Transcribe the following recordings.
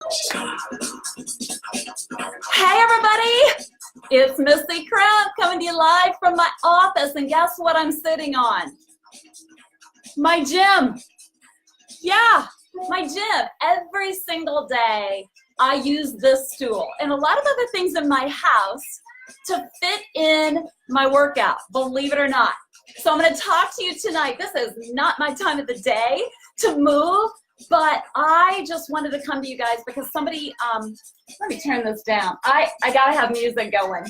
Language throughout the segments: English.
Hey everybody, it's Missy Crump coming to you live from my office, and guess what I'm sitting on? My gym. Yeah, my gym. Every single day I use this stool and a lot of other things in my house to fit in my workout, believe it or not. So I'm going to talk to you tonight. This is not my time of the day to move, but I just wanted to come to you guys because somebody, let me turn this down. I got to have music going.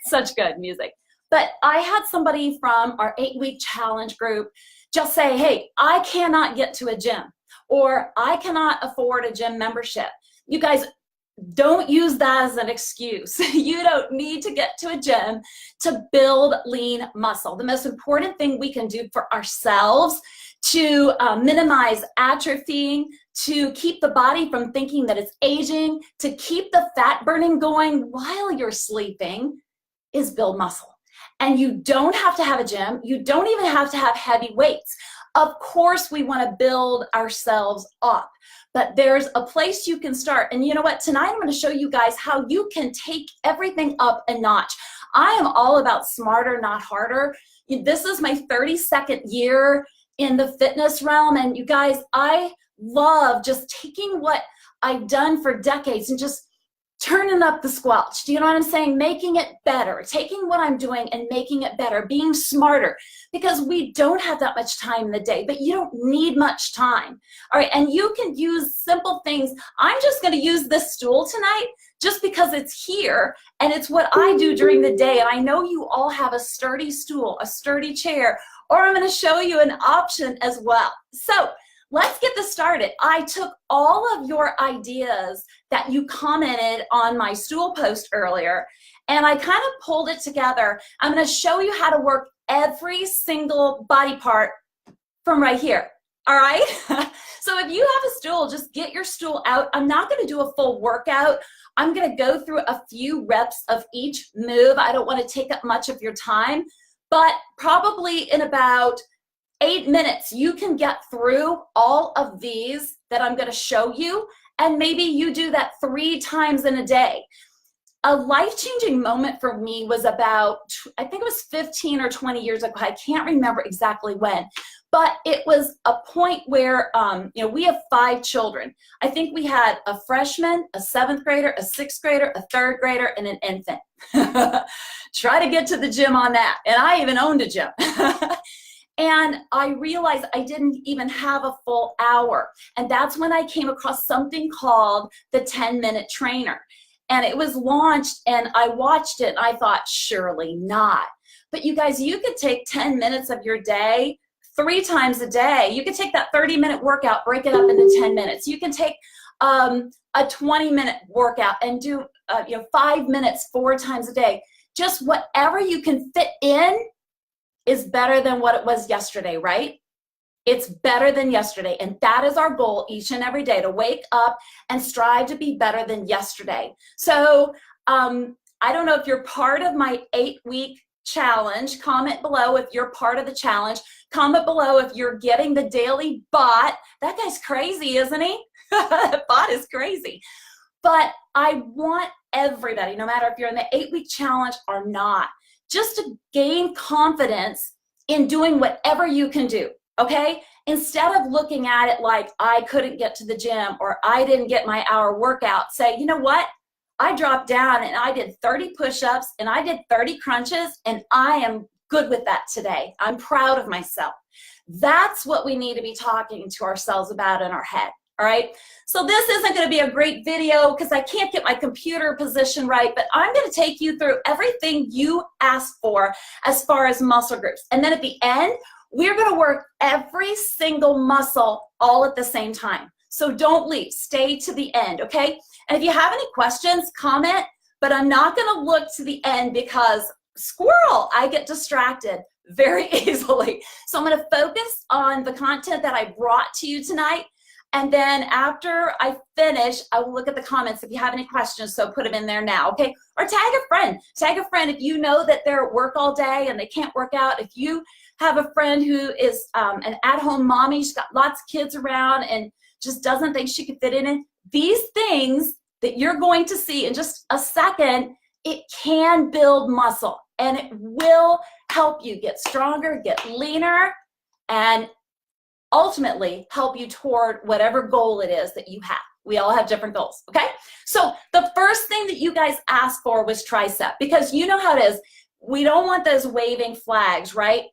Such good music. But I had somebody from our 8-week challenge group just say, hey, I cannot get to a gym, or I cannot afford a gym membership. You guys, don't use that as an excuse. You don't need to get to a gym to build lean muscle. The most important thing we can do for ourselves to minimize atrophying, to keep the body from thinking that it's aging, to keep the fat burning going while you're sleeping, is build muscle. And you don't have to have a gym. You don't even have to have heavy weights. Of course, we want to build ourselves up, but there's a place you can start. And you know what? Tonight, I'm going to show you guys how you can take everything up a notch. I am all about smarter, not harder. This is my 32nd year in the fitness realm. And you guys, I love just taking what I've done for decades and just turning up the squelch. Do you know what I'm saying? Making it better, taking what I'm doing and making it better, being smarter, because we don't have that much time in the day, but you don't need much time. All right, and you can use simple things. I'm just going to use this stool tonight just because it's here and it's what I do during the day. And I know you all have a sturdy stool, a sturdy chair, or I'm going to show you an option as well. So let's get this started. I took all of your ideas that you commented on my stool post earlier, and I kind of pulled it together. I'm going to show you how to work every single body part from right here. All right? So if you have a stool, just get your stool out. I'm not going to do a full workout. I'm going to go through a few reps of each move. I don't want to take up much of your time, but probably in about 8 minutes, you can get through all of these that I'm going to show you, and maybe you do that 3 times in a day. A life-changing moment for me was about, I think it was 15 or 20 years ago. I can't remember exactly when, but it was a point where, we have 5 children. I think we had a freshman, a 7th grader, a 6th grader, a 3rd grader, and an infant. Try to get to the gym on that. And I even owned a gym. And I realized I didn't even have a full hour. And that's when I came across something called the 10-minute trainer. And it was launched and I watched it and I thought, surely not. But you guys, you could take 10 minutes of your day 3 times a day. You could take that 30-minute workout, break it up into 10 minutes. You can take a 20-minute workout and do 5 minutes 4 times a day. Just whatever you can fit in is better than what it was yesterday, right? It's better than yesterday. And that is our goal each and every day, to wake up and strive to be better than yesterday. So I don't know if you're part of my 8-week challenge. Comment below if you're part of the challenge. Comment below if you're getting the daily bot. That guy's crazy, isn't he? That bot is crazy. But I want everybody, no matter if you're in the 8-week challenge or not, just to gain confidence in doing whatever you can do, okay? Instead of looking at it like I couldn't get to the gym or I didn't get my hour workout, say, you know what? I dropped down and I did 30 push-ups and I did 30 crunches and I am good with that today. I'm proud of myself. That's what we need to be talking to ourselves about in our head. All right, so this isn't going to be a great video because I can't get my computer position right, but I'm going to take you through everything you asked for as far as muscle groups. And then at the end, we're going to work every single muscle all at the same time. So don't leave, stay to the end, okay? And if you have any questions, comment, but I'm not going to look to the end because squirrel, I get distracted very easily. So I'm going to focus on the content that I brought to you tonight. And then after I finish, I will look at the comments if you have any questions, so put them in there now, okay? Or tag a friend. Tag a friend if you know that they're at work all day and they can't work out. If you have a friend who is an at-home mommy, she's got lots of kids around and just doesn't think she could fit in it, these things that you're going to see in just a second, it can build muscle and it will help you get stronger, get leaner, and ultimately help you toward whatever goal it is that you have. We all have different goals, okay? So the first thing that you guys asked for was tricep, because you know how it is. We don't want those waving flags, right?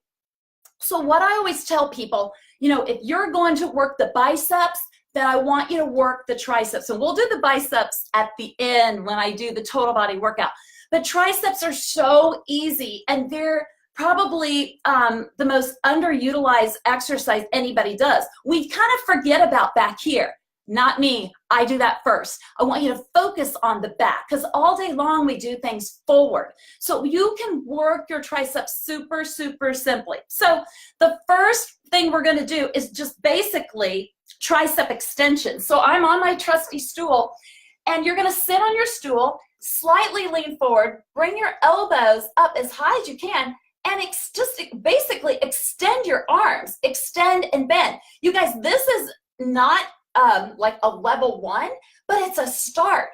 So what I always tell people, you know, if you're going to work the biceps, then I want you to work the triceps. And we'll do the biceps at the end when I do the total body workout. But triceps are so easy, and they're probably the most underutilized exercise anybody does. We kind of forget about back here. Not me. I do that first. I want you to focus on the back, because all day long we do things forward. So you can work your triceps super, super simply. So the first thing we're going to do is just basically tricep extension. So I'm on my trusty stool, and you're going to sit on your stool, slightly lean forward, bring your elbows up as high as you can, and just basically extend your arms, extend and bend. You guys, this is not like a level 1, but it's a start.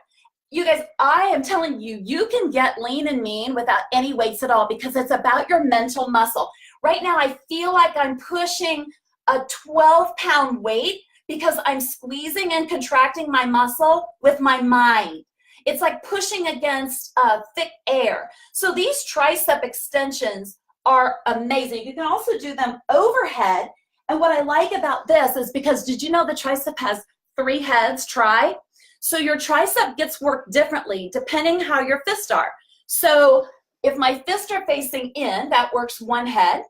You guys, I am telling you, you can get lean and mean without any weights at all, because it's about your mental muscle. Right now, I feel like I'm pushing a 12-pound weight because I'm squeezing and contracting my muscle with my mind. It's like pushing against thick air. So these tricep extensions are amazing. You can also do them overhead. And what I like about this is, because did you know the tricep has 3 heads, tri? So your tricep gets worked differently depending how your fists are. So if my fists are facing in, that works 1 head.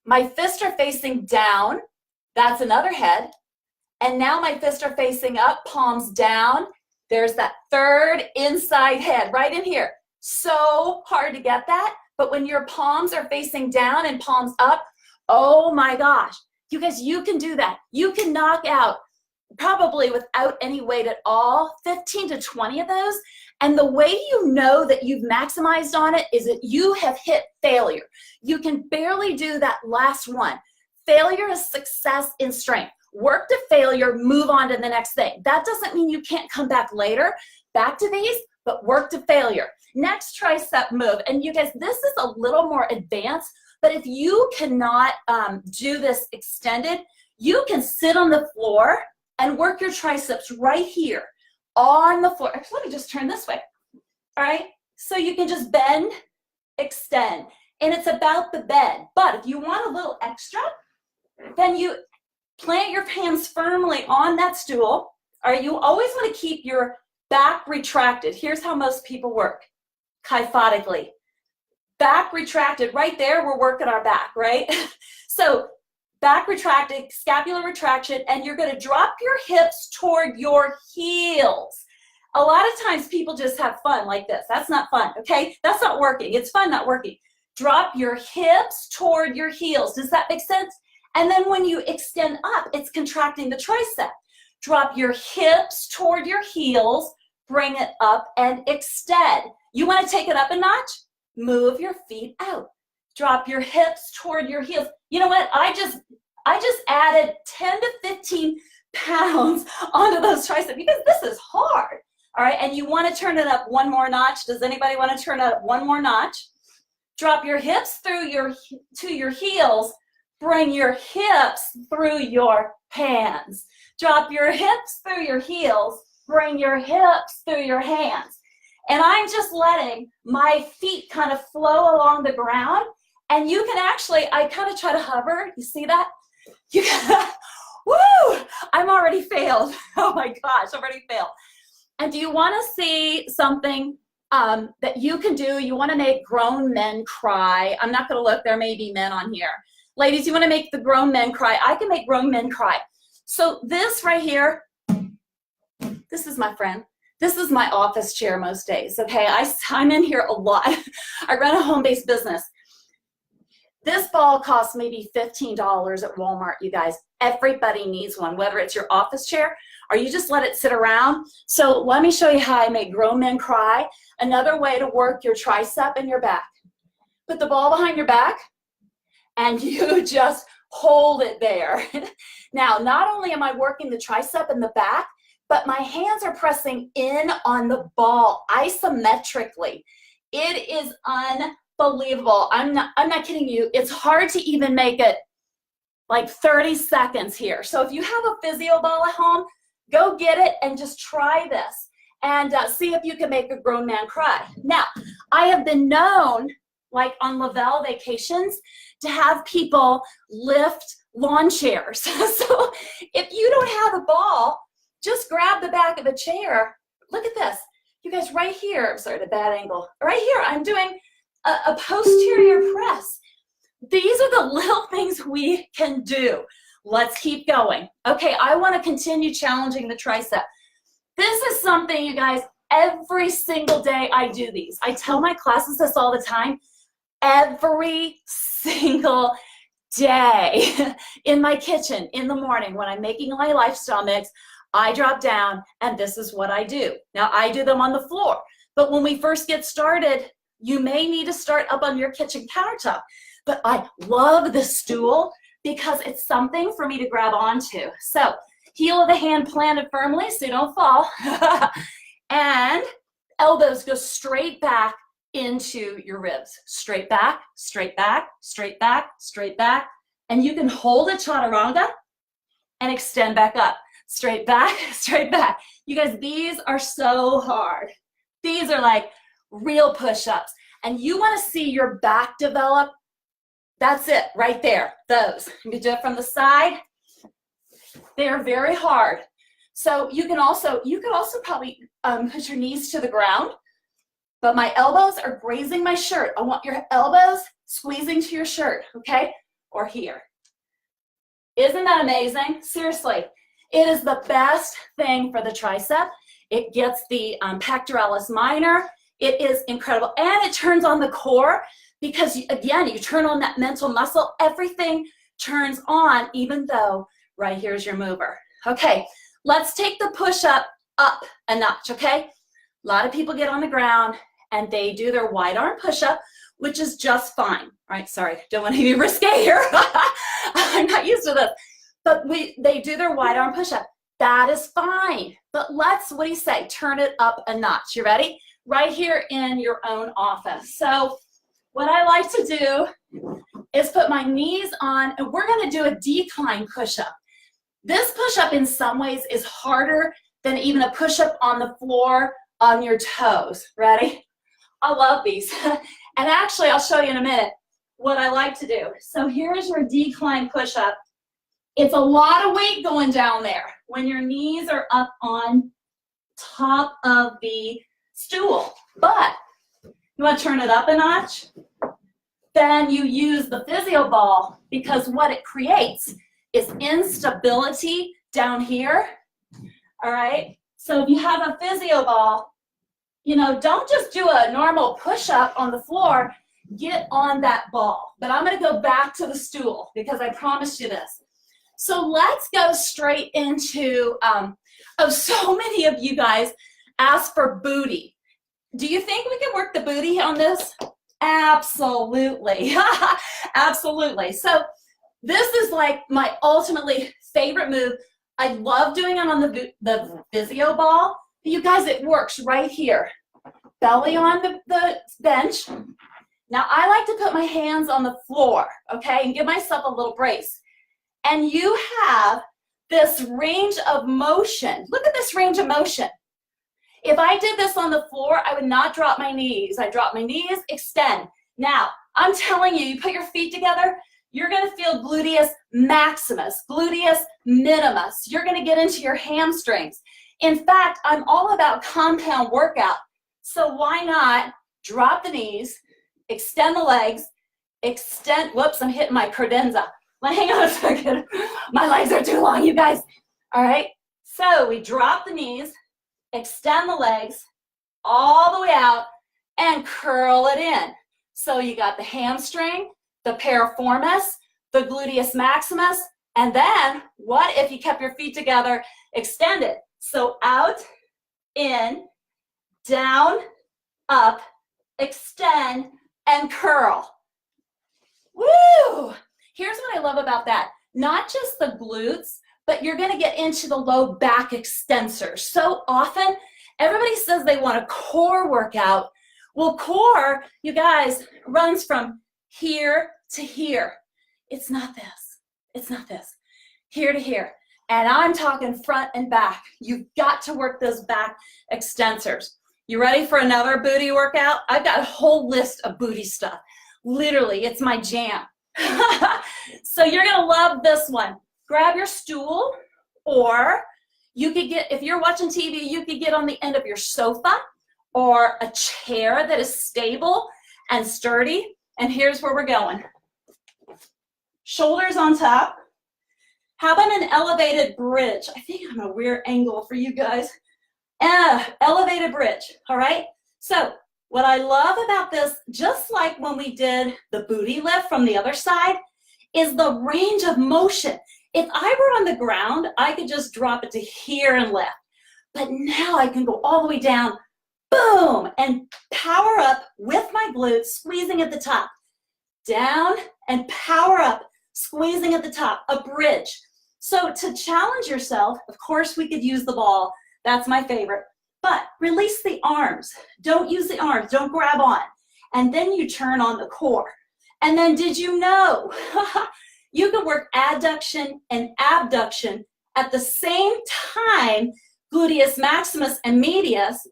My fists are facing down, that's another head. And now my fists are facing up, palms down. There's that 3rd inside head right in here. So hard to get that. But when your palms are facing down and palms up, oh my gosh. You guys, you can do that. You can knock out, probably without any weight at all, 15 to 20 of those. And the way you know that you've maximized on it is that you have hit failure. You can barely do that last one. Failure is success in strength. Work to failure, move on to the next thing. That doesn't mean you can't come back later, back to these, but work to failure. Next tricep move, and you guys, this is a little more advanced, but if you cannot do this extended, you can sit on the floor and work your triceps right here on the floor. Actually, let me just turn this way. All right, so you can just bend, extend, and it's about the bend. But if you want a little extra, then you plant your hands firmly on that stool. All right, you always want to keep your back retracted. Here's how most people work, kyphotically. Back retracted, right there, we're working our back, right? So back retracted, scapular retraction, and you're going to drop your hips toward your heels. A lot of times people just have fun like this. That's not fun, okay? That's not working. It's fun, not working. Drop your hips toward your heels. Does that make sense? And then when you extend up, it's contracting the tricep. Drop your hips toward your heels, bring it up and extend. You want to take it up a notch? Move your feet out. Drop your hips toward your heels. You know what? I just added 10 to 15 pounds onto those triceps because this is hard. All right, and you want to turn it up one more notch. Does anybody want to turn it up one more notch? Drop your hips to your heels. Bring your hips through your hands. Drop your hips through your heels. Bring your hips through your hands. And I'm just letting my feet kind of flow along the ground. And you can actually, I kind of try to hover. You see that? You can, woo! I'm already failed. Oh my gosh, I've already failed. And do you want to see something that you can do? You want to make grown men cry. I'm not going to look. There may be men on here. Ladies, you want to make the grown men cry? I can make grown men cry. So this right here, this is my friend. This is my office chair most days, okay? I'm in here a lot. I run a home-based business. This ball costs maybe $15 at Walmart, you guys. Everybody needs one, whether it's your office chair or you just let it sit around. So let me show you how I make grown men cry. Another way to work your tricep and your back. Put the ball behind your back and you just hold it there. Now, not only am I working the tricep and the back, but my hands are pressing in on the ball isometrically. It is unbelievable. I'm not kidding you. It's hard to even make it like 30 seconds here. So if you have a physio ball at home, go get it and just try this and see if you can make a grown man cry. Now, I have been known, like on Lavelle vacations, to have people lift lawn chairs. So if you don't have a ball, just grab the back of a chair. Look at this. You guys, right here, sorry, the bad angle. Right here, I'm doing a posterior press. These are the little things we can do. Let's keep going. Okay, I want to continue challenging the tricep. This is something, you guys, every single day I do these. I tell my classes this all the time. Every single day in my kitchen in the morning when I'm making my lifestyle mix, I drop down and this is what I do. Now I do them on the floor, but when we first get started, you may need to start up on your kitchen countertop. But I love the stool because it's something for me to grab onto. So heel of the hand planted firmly so you don't fall. And elbows go straight back into your ribs. Straight back, straight back, straight back, straight back. And you can hold a chaturanga and extend back up. Straight back, straight back. You guys, these are so hard. These are like real push-ups. And you want to see your back develop. That's it, right there, those. You can do it from the side. They are very hard. So you could also probably put your knees to the ground, but my elbows are grazing my shirt. I want your elbows squeezing to your shirt, okay? Or here. Isn't that amazing? Seriously, it is the best thing for the tricep. It gets the pectoralis minor. It is incredible, and it turns on the core. Because, again, you turn on that mental muscle, everything turns on, even though right here's your mover. Okay, let's take the push-up up a notch, okay? A lot of people get on the ground and they do their wide arm push-up, which is just fine. All right, sorry, don't want to be risque here. I'm not used to this. But they do their wide arm push-up. That is fine. But let's, what do you say, turn it up a notch. You ready? Right here in your own office. So what I like to do is put my knees on, and we're going to do a decline push-up. This push-up in some ways is harder than even a push-up on the floor on your toes. Ready? I love these. And actually, I'll show you in a minute what I like to do. So here's your decline push-up. It's a lot of weight going down there when your knees are up on top of the stool. But you want to turn it up a notch? Then you use the physio ball, because what it creates is instability down here. All right? So if you have a physio ball, you know, don't just do a normal push-up on the floor. Get on that ball. But I'm going to go back to the stool because I promised you this. So let's go straight into, so many of you guys asked for booty. Do you think we can work the booty on this? Absolutely. Absolutely. So this is like my ultimately favorite move. I love doing it on the physio ball. You guys, it works right here. Belly on the bench. Now I like to put my hands on the floor, okay, and give myself a little brace. And you have this range of motion. Look at this range of motion. If I did this on the floor, I would not drop my knees. I drop my knees, extend. Now, I'm telling you, you put your feet together, you're going to feel gluteus maximus, gluteus minimus. You're going to get into your hamstrings. In fact, I'm all about compound workout. So why not drop the knees, extend the legs, extend, whoops, I'm hitting my credenza. Hang on a second. My legs are too long, you guys. All right, so we drop the knees, extend the legs all the way out, and curl it in. So you got the hamstring, the piriformis, the gluteus maximus, and then what if you kept your feet together, extend it? So out, in, down, up, extend, and curl. Woo! Here's what I love about that. Not just the glutes, but you're gonna get into the low back extensor. So often, everybody says they want a core workout. Well, core, you guys, runs from here to here. It's not this. It's not this. Here to here. And I'm talking front and back. You've got to work those back extensors. You ready for another booty workout? I've got a whole list of booty stuff. Literally, it's my jam. So you're gonna love this one. Grab your stool, or you could get, if you're watching TV, you could get on the end of your sofa or a chair that is stable and sturdy. And here's where we're going. Shoulders on top. How about an elevated bridge? I think I'm a weird angle for you guys. Elevated bridge, all right? So what I love about this, just like when we did the booty lift from the other side, is the range of motion. If I were on the ground, I could just drop it to here and lift. But now I can go all the way down, boom, and power up with my glutes, squeezing at the top. Down and power up, squeezing at the top, a bridge. So to challenge yourself, of course we could use the ball. That's my favorite. But release the arms. Don't use the arms. Don't grab on. And then you turn on the core. And then did you know you can work adduction and abduction at the same time, gluteus maximus and medius,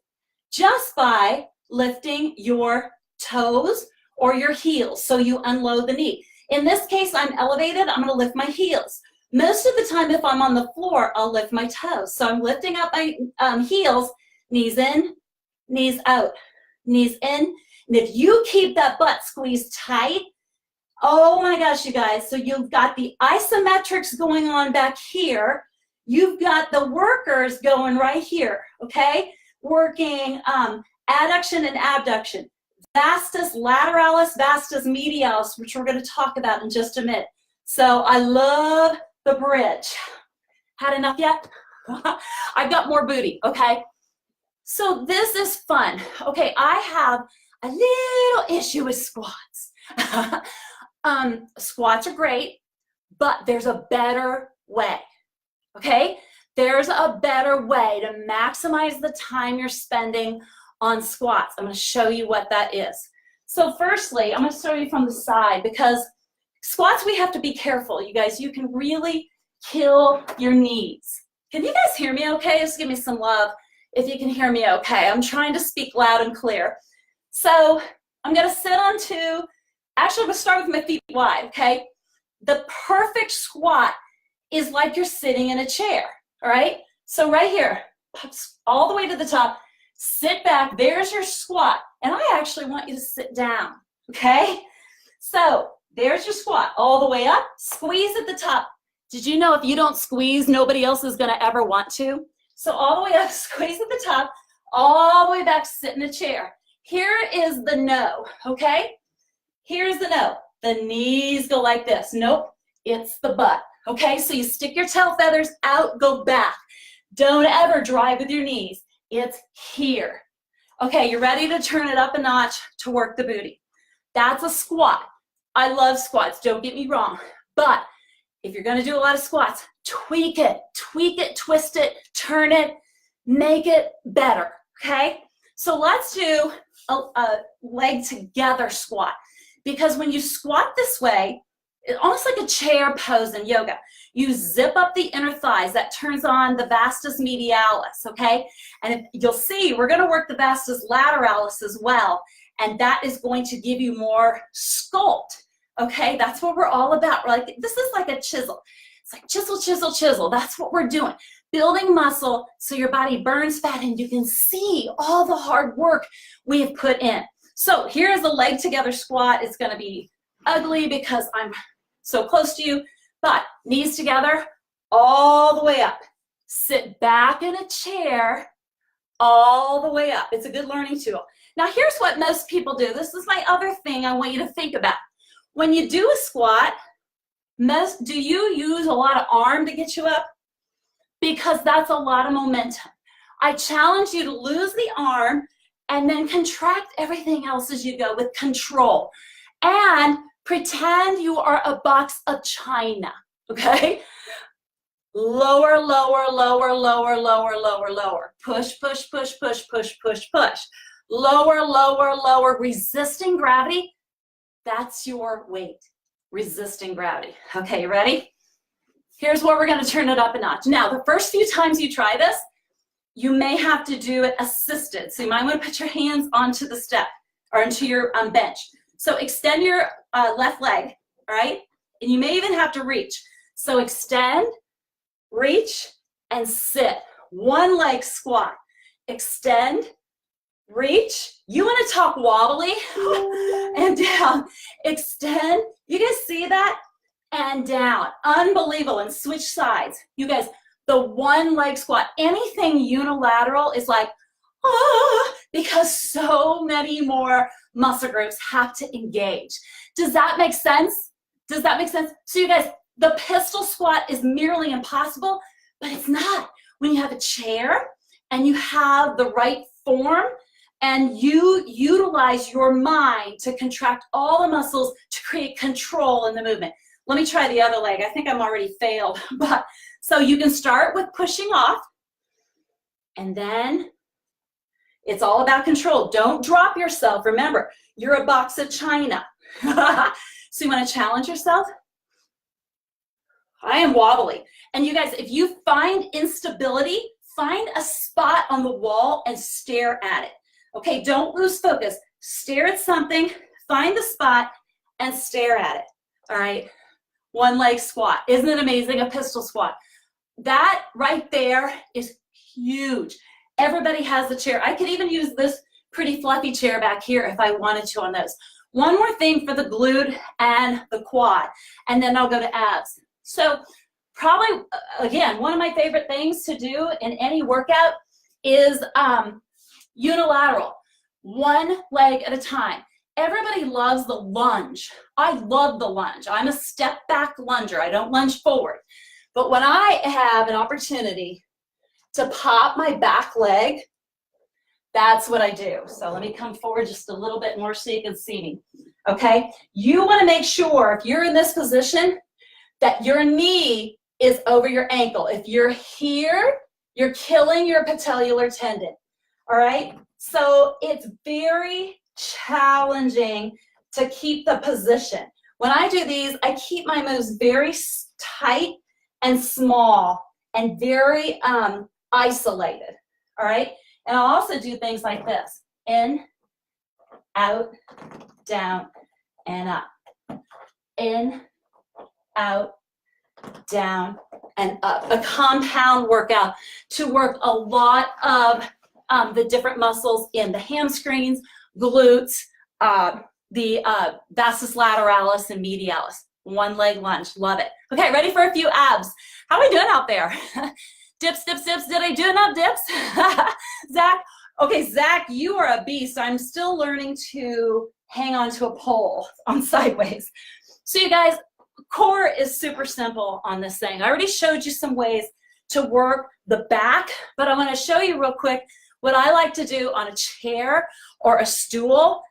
just by lifting your toes or your heels. So you unload the knee. In this case, I'm elevated. I'm going to lift my heels. Most of the time, if I'm on the floor, I'll lift my toes. So I'm lifting up my heels, knees in, knees out, knees in. And if you keep that butt squeezed tight, oh my gosh, you guys. So you've got the isometrics going on back here. You've got the workers going right here, okay? Working adduction and abduction. Vastus lateralis, vastus medialis, which we're going to talk about in just a minute. So I love the bridge. Had enough yet? I've got more booty, okay? So this is fun. Okay, I have a little issue with squats. Squats are great, but there's a better way, okay? There's a better way to maximize the time you're spending on squats. I'm going to show you what that is. So firstly, I'm going to show you from the side, because squats, we have to be careful, you guys. You can really kill your knees. Can you guys hear me okay? Just give me some love if you can hear me okay. I'm trying to speak loud and clear. So I'm going to sit on two. Actually, I'm going to start with my feet wide, okay? The perfect squat is like you're sitting in a chair, all right? So right here, all the way to the top, sit back. There's your squat. And I actually want you to sit down, okay? So there's your squat all the way up, squeeze at the top. Did you know if you don't squeeze, nobody else is gonna ever want to? So all the way up, squeeze at the top, all the way back, sit in a chair. Here is the no, okay? Here's the no. The knees go like this. Nope, it's the butt, okay? So you stick your tail feathers out, go back. Don't ever drive with your knees. It's here. Okay, you're ready to turn it up a notch to work the booty. That's a squat. I love squats, don't get me wrong. But if you're gonna do a lot of squats, tweak it, twist it, turn it, make it better, okay? So let's do a leg together squat. Because when you squat this way, it's almost like a chair pose in yoga. You zip up the inner thighs. That turns on the vastus medialis, okay? And you'll see, we're going to work the vastus lateralis as well. And that is going to give you more sculpt, okay? That's what we're all about. We're like, this is like a chisel. It's like chisel, chisel, chisel. That's what we're doing. Building muscle so your body burns fat and you can see all the hard work we've put in. So here's the leg together squat. It's going to be ugly because I'm so close to you, but knees together all the way up. Sit back in a chair all the way up. It's a good learning tool. Now here's what most people do. This is my other thing I want you to think about. When you do a squat, do you use a lot of arm to get you up? Because that's a lot of momentum. I challenge you to lose the arm and then contract everything else as you go with control. And pretend you are a box of china, okay? Lower, lower, lower, lower, lower, lower, lower. Push, push, push, push, push, push, push. Lower, lower, lower, resisting gravity. That's your weight, resisting gravity. Okay, you ready? Here's where we're gonna turn it up a notch. Now, the first few times you try this, you may have to do it assisted. So you might wanna put your hands onto the step or into your bench. So extend your left leg, all right? And you may even have to reach. So extend, reach, and sit. One leg squat. Extend, reach. You want to talk wobbly and down. Extend. You guys see that? And down. Unbelievable. And switch sides. You guys, the one leg squat, anything unilateral is like, because so many more muscle groups have to engage. Does that make sense? Does that make sense? So you guys, the pistol squat is merely impossible, but it's not. When you have a chair and you have the right form and you utilize your mind to contract all the muscles to create control in the movement. Let me try the other leg. I think I'm already failed. But so you can start with pushing off, and then it's all about control. Don't drop yourself. Remember, you're a box of china. So you want to challenge yourself? I am wobbly. And you guys, if you find instability, find a spot on the wall and stare at it. Okay, don't lose focus. Stare at something, find the spot, and stare at it. All right, one leg squat. Isn't it amazing? A pistol squat. That right there is huge. Everybody has a chair. I could even use this pretty fluffy chair back here if I wanted to on those. One more thing for the glute and the quad, and then I'll go to abs. So probably, again, one of my favorite things to do in any workout is unilateral, one leg at a time. Everybody loves the lunge. I love the lunge. I'm a step back lunger. I don't lunge forward. But when I have an opportunity to pop my back leg, that's what I do. So let me come forward just a little bit more so you can see me. Okay? You want to make sure if you're in this position that your knee is over your ankle. If you're here, you're killing your patellar tendon. All right? So it's very challenging to keep the position. When I do these, I keep my moves very tight and small and very isolated. All right? And I'll also do things like this. In, out, down, and up. In, out, down, and up. A compound workout to work a lot of the different muscles in the hamstrings, glutes, the vastus lateralis and medialis. One leg lunge. Love it. Okay, ready for a few abs. How are we doing out there? Dips, dips, dips. Did I do enough dips? Zach? Okay, Zach, you are a beast. I'm still learning to hang on to a pole on sideways. So you guys, core is super simple on this thing. I already showed you some ways to work the back, but I want to show you real quick what I like to do on a chair or a stool.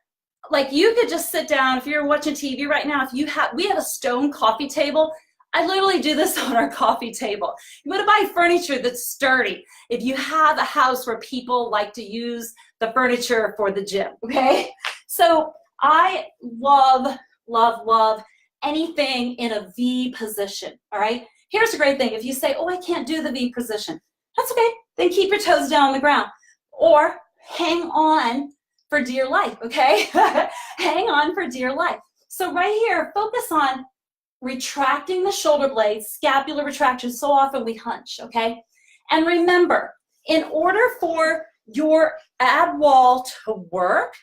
Like you could just sit down, if you're watching TV right now, we have a stone coffee table. I literally do this on our coffee table. You want to buy furniture that's sturdy. If you have a house where people like to use the furniture for the gym, okay? So I love, love, love anything in a V position, all right? Here's a great thing. If you say, oh, I can't do the V position, that's okay. Then keep your toes down on the ground or hang on for dear life, okay? Hang on for dear life. So right here, focus on retracting the shoulder blades, scapular retraction. So often we hunch, okay? And remember, in order for your ab wall to work,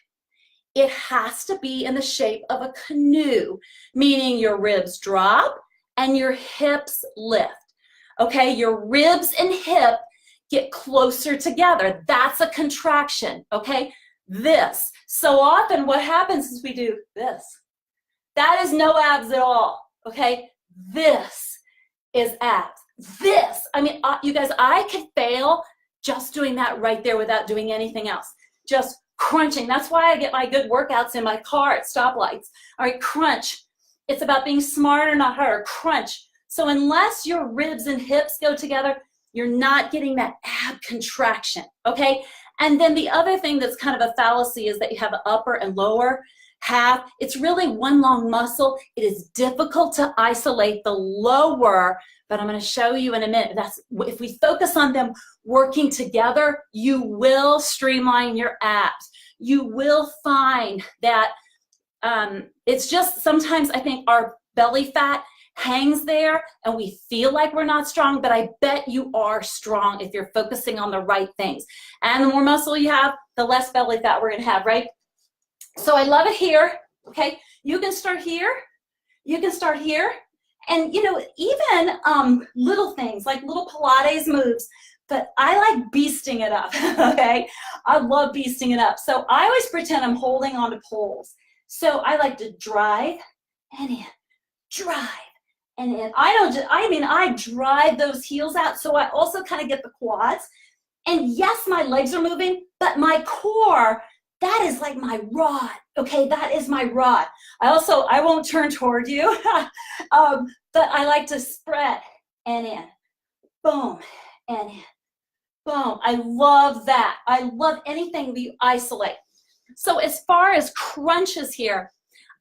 it has to be in the shape of a canoe, meaning your ribs drop and your hips lift, okay? Your ribs and hip get closer together. That's a contraction, okay? This. So often what happens is we do this. That is no abs at all. Okay, this is abs. This, I mean, you guys, I could fail just doing that right there without doing anything else. Just crunching. That's why I get my good workouts in my car at stoplights. All right, crunch. It's about being smarter, not harder. Crunch, So unless your ribs and hips go together, you're not getting that ab contraction, okay? And then the other thing that's kind of a fallacy is that you have an upper and lower half. It's really one long muscle. It is difficult to isolate the lower, but I'm going to show you in a minute. That's if we focus on them working together, you will streamline your abs. You will find that it's just sometimes I think our belly fat hangs there and we feel like we're not strong, but I bet you are strong if you're focusing on the right things. And the more muscle you have, the less belly fat we're going to have, right? So I love it here, okay? You can start here. You can start here. And, you know, even little things like little Pilates moves, but I like beasting it up, okay? I love beasting it up. So I always pretend I'm holding onto poles. So I like to drive and in, drive and in. I drive those heels out, so I also kind of get the quads. And yes, my legs are moving, but my core, that is like my rod, okay? That is my rod. I won't turn toward you, but I like to spread and in, boom, and in, boom. I love that. I love anything we isolate. So as far as crunches here,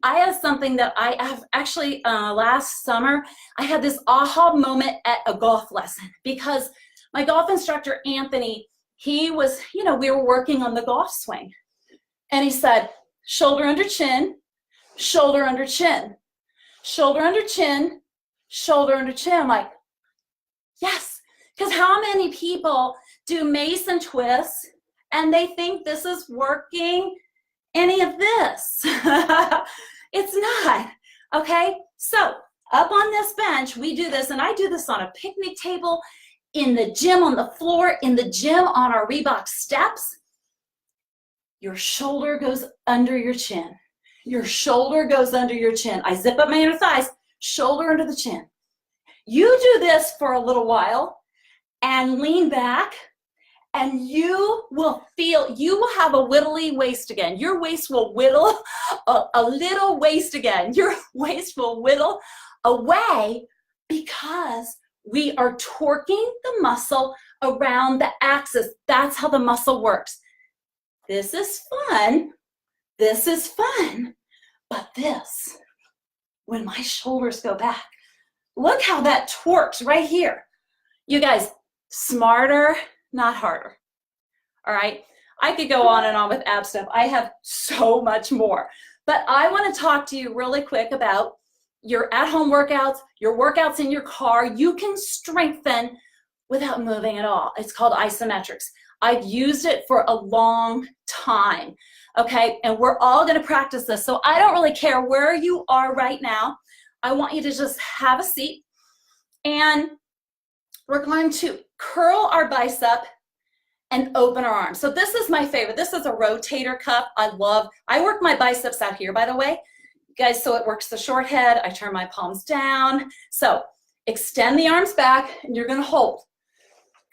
I have something that I have actually last summer, I had this aha moment at a golf lesson because my golf instructor, Anthony, he was, you know, we were working on the golf swing. And he said, shoulder under chin, shoulder under chin, shoulder under chin, shoulder under chin. I'm like, yes, because how many people do Mason twists and they think this is working any of this? It's not, okay? So up on this bench, we do this, and I do this on a picnic table, in the gym, on the floor, in the gym, on our Reebok steps. Your shoulder goes under your chin. Your shoulder goes under your chin. I zip up my inner thighs, shoulder under the chin. You do this for a little while and lean back, and you will have a whittly waist again. Your waist will whittle a little waist again. Your waist will whittle away because we are torquing the muscle around the axis. That's how the muscle works. This is fun. This is fun. But this, when my shoulders go back, look how that torques right here. You guys, smarter, not harder. All right? I could go on and on with ab stuff. I have so much more. But I want to talk to you really quick about your at-home workouts, your workouts in your car. You can strengthen without moving at all. It's called isometrics. I've used it for a long time, okay? And we're all gonna practice this. So I don't really care where you are right now. I want you to just have a seat, and we're going to curl our bicep and open our arms. So this is my favorite. This is a rotator cuff. I work my biceps out here, by the way, guys, so it works the short head. I turn my palms down. So extend the arms back, and you're gonna hold.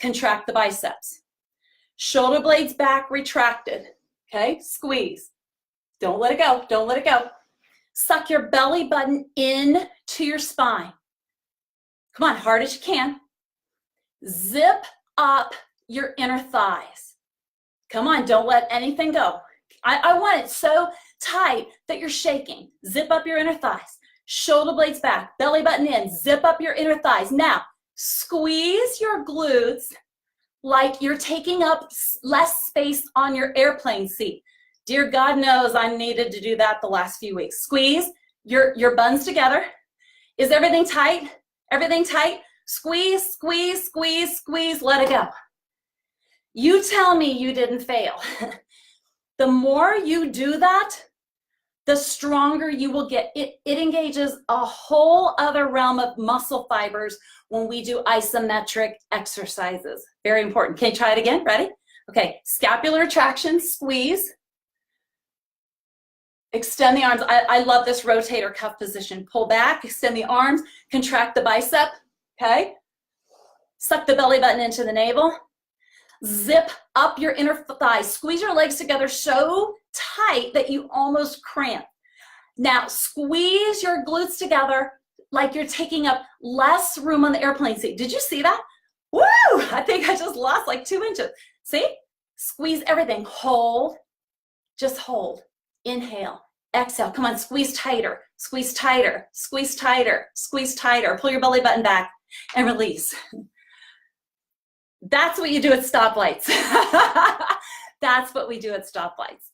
Contract the biceps. Shoulder blades back, retracted, okay? Squeeze. Don't let it go, don't let it go. Suck your belly button in to your spine. Come on, hard as you can. Zip up your inner thighs. Come on, don't let anything go. I want it so tight that you're shaking. Zip up your inner thighs. Shoulder blades back, belly button in, zip up your inner thighs. Now, squeeze your glutes like you're taking up less space on your airplane seat. Dear God knows I needed to do that the last few weeks. Squeeze your buns together. Is everything tight? Everything tight? Squeeze, squeeze, squeeze, squeeze, let it go. You tell me you didn't fail. The more you do that, the stronger you will get. It engages a whole other realm of muscle fibers when we do isometric exercises. Very important. Can you try it again? Ready? Okay, scapular retraction, squeeze. Extend the arms. I love this rotator cuff position. Pull back, extend the arms, contract the bicep, okay? Suck the belly button into the navel. Zip up your inner thighs. Squeeze your legs together so tight that you almost cramp. Now, squeeze your glutes together like you're taking up less room on the airplane seat. Did you see that? Woo! I think I just lost like 2 inches. See? Squeeze everything. Hold. Just hold. Inhale. Exhale. Come on, squeeze tighter. Squeeze tighter. Squeeze tighter. Squeeze tighter. Pull your belly button back and release. That's what you do at stoplights. That's what we do at stoplights.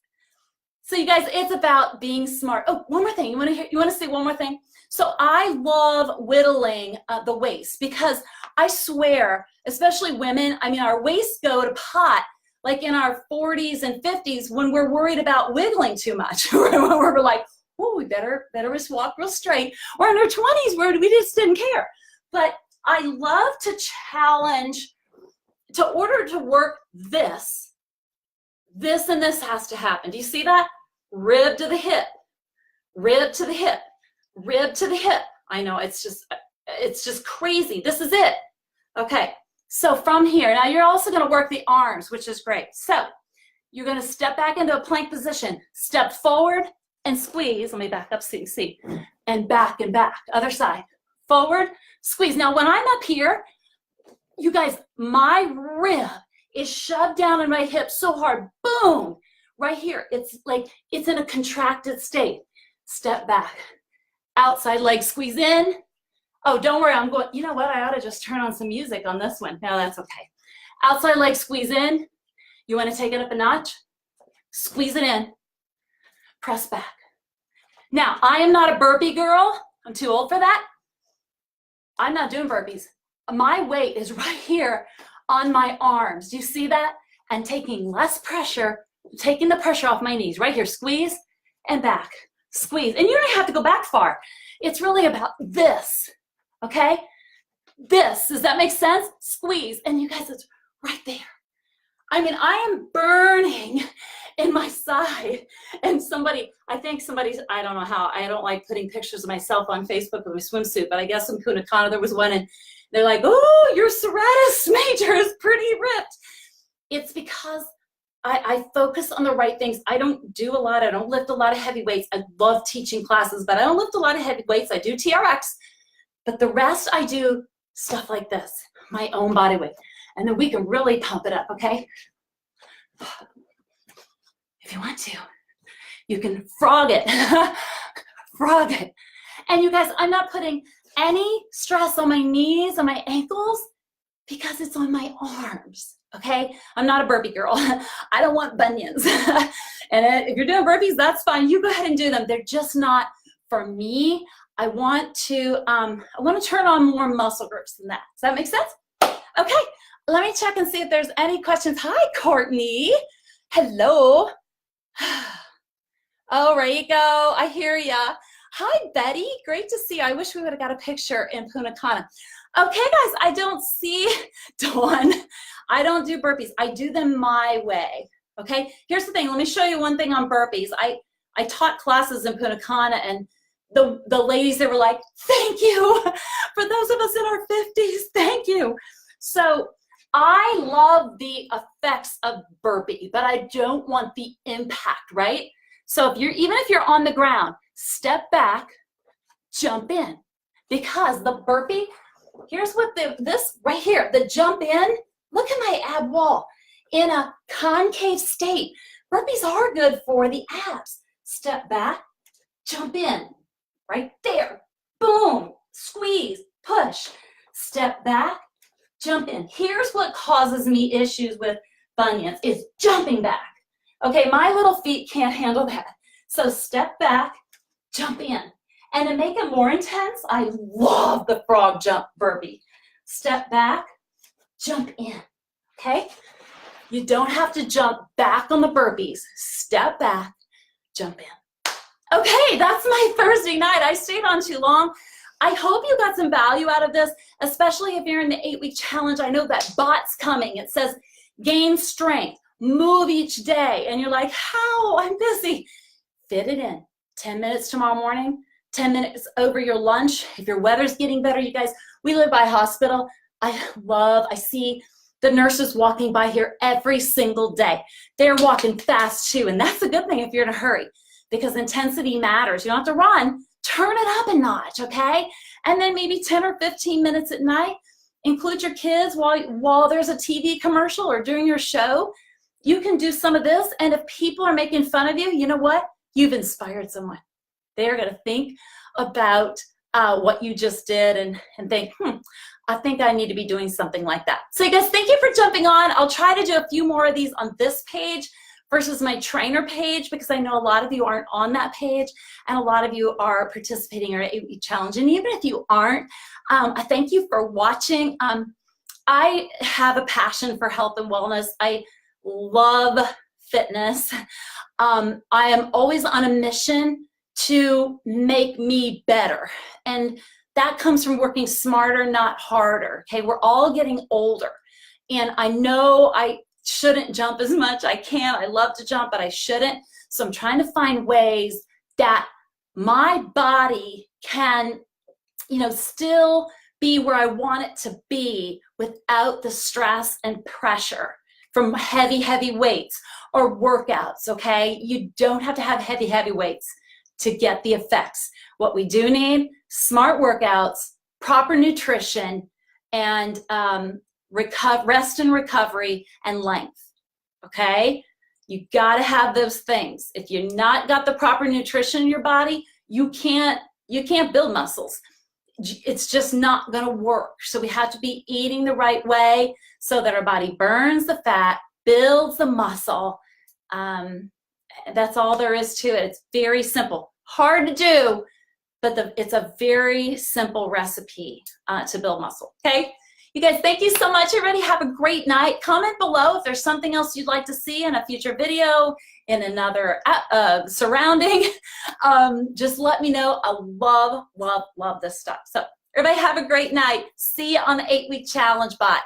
So you guys, it's about being smart. Oh, one more thing. You want to say one more thing? So I love whittling the waist because I swear, especially women, I mean, our waists go to pot like in our 40s and 50s when we're worried about wiggling too much. We're like, oh, we better just walk real straight. Or in our 20s where we just didn't care. But I love to challenge, to order to work this and this has to happen. Do you see that? Rib to the hip, rib to the hip, rib to the hip. I know, it's just crazy. This is it. Okay, so from here, now you're also gonna work the arms, which is great. So you're gonna step back into a plank position, step forward and squeeze. Let me back up, see, and back, other side. Forward, squeeze. Now when I'm up here, you guys, my rib is shoved down in my hip so hard, boom, right here. It's like, it's in a contracted state. Step back, outside leg, squeeze in. Oh, don't worry, I'm going, you know what, I ought to just turn on some music on this one. No, that's okay. Outside leg, squeeze in. You want to take it up a notch? Squeeze it in, press back. Now, I am not a burpee girl. I'm too old for that. I'm not doing burpees. My weight is right here on my arms. Do you see that? And taking less pressure, taking the pressure off my knees. Right here, squeeze and back, squeeze. And you don't have to go back far. It's really about this, okay? This, does that make sense? Squeeze, and you guys, it's right there. I mean, I am burning in my side. And I don't know how, I don't like putting pictures of myself on Facebook with my swimsuit, but I guess in Punta Cana there was one and they're like, oh, your serratus major is pretty ripped. It's because I focus on the right things. I don't lift a lot of heavy weights. I love teaching classes, but I don't lift a lot of heavy weights. I do TRX, but the rest I do stuff like this, my own body weight. And then we can really pump it up, okay? If you want to, you can frog it, frog it. And you guys, I'm not putting any stress on my knees, on my ankles, because it's on my arms, okay? I'm not a burpee girl. I don't want bunions. And if you're doing burpees, that's fine. You go ahead and do them. They're just not for me. I want to turn on more muscle groups than that. Does that make sense? Okay, let me check and see if there's any questions. Hi, Courtney. Hello. Oh, Rico, I hear ya. Hi, Betty. Great to see you. I wish we would have got a picture in Punta Cana. Okay, guys, I don't see Dawn. I don't do burpees. I do them my way. Okay, here's the thing. Let me show you one thing on burpees. I taught classes in Punta Cana, and the ladies, they were like, thank you. For those of us in our 50s, thank you. So I love the effects of burpee, but I don't want the impact, right? So even if you're on the ground, step back, jump in. Because the burpee, here's what this right here, the jump in, look at my ab wall. In a concave state, burpees are good for the abs. Step back, jump in, right there. Boom, squeeze, push. Step back, jump in. Here's what causes me issues with bunions, is jumping back. Okay, my little feet can't handle that. So step back, jump in. And to make it more intense, I love the frog jump burpee. Step back, jump in, okay? You don't have to jump back on the burpees. Step back, jump in. Okay, that's my Thursday night. I stayed on too long. I hope you got some value out of this, especially if you're in the 8-week challenge. I know that bot's coming. It says gain strength, move each day. And you're like, how? I'm busy. Fit it in. 10 minutes tomorrow morning, 10 minutes over your lunch. If your weather's getting better, you guys, we live by a hospital. I see the nurses walking by here every single day. They're walking fast too. And that's a good thing if you're in a hurry, because intensity matters. You don't have to run, turn it up a notch, okay? And then maybe 10 or 15 minutes at night, include your kids while there's a TV commercial or during your show. You can do some of this, and if people are making fun of you, you know what? You've inspired someone. They're gonna think about what you just did and think, I think I need to be doing something like that. So you guys, thank you for jumping on. I'll try to do a few more of these on this page versus my trainer page, because I know a lot of you aren't on that page and a lot of you are participating in our 8-week challenge. And even if you aren't, I thank you for watching. I have a passion for health and wellness. I love fitness. I am always on a mission to make me better. And that comes from working smarter, not harder. Okay, we're all getting older. And I know I shouldn't jump as much. I can. I love to jump, but I shouldn't. So I'm trying to find ways that my body can, still be where I want it to be without the stress and pressure from heavy weights or workouts, okay? You don't have to have heavy weights to get the effects. What we do need, smart workouts, proper nutrition, and rest and recovery and length, okay? You gotta have those things. If you're not got the proper nutrition in your body, you can't build muscles. It's just not gonna work. So we have to be eating the right way so that our body burns the fat, builds the muscle. That's all there is to it. It's very simple. Hard to do, but it's a very simple recipe to build muscle, okay? You guys, thank you so much, everybody. Have a great night. Comment below if there's something else you'd like to see in a future video, in another surrounding. Just let me know. I love this stuff. So everybody have a great night. See you on the 8-week challenge. Bye.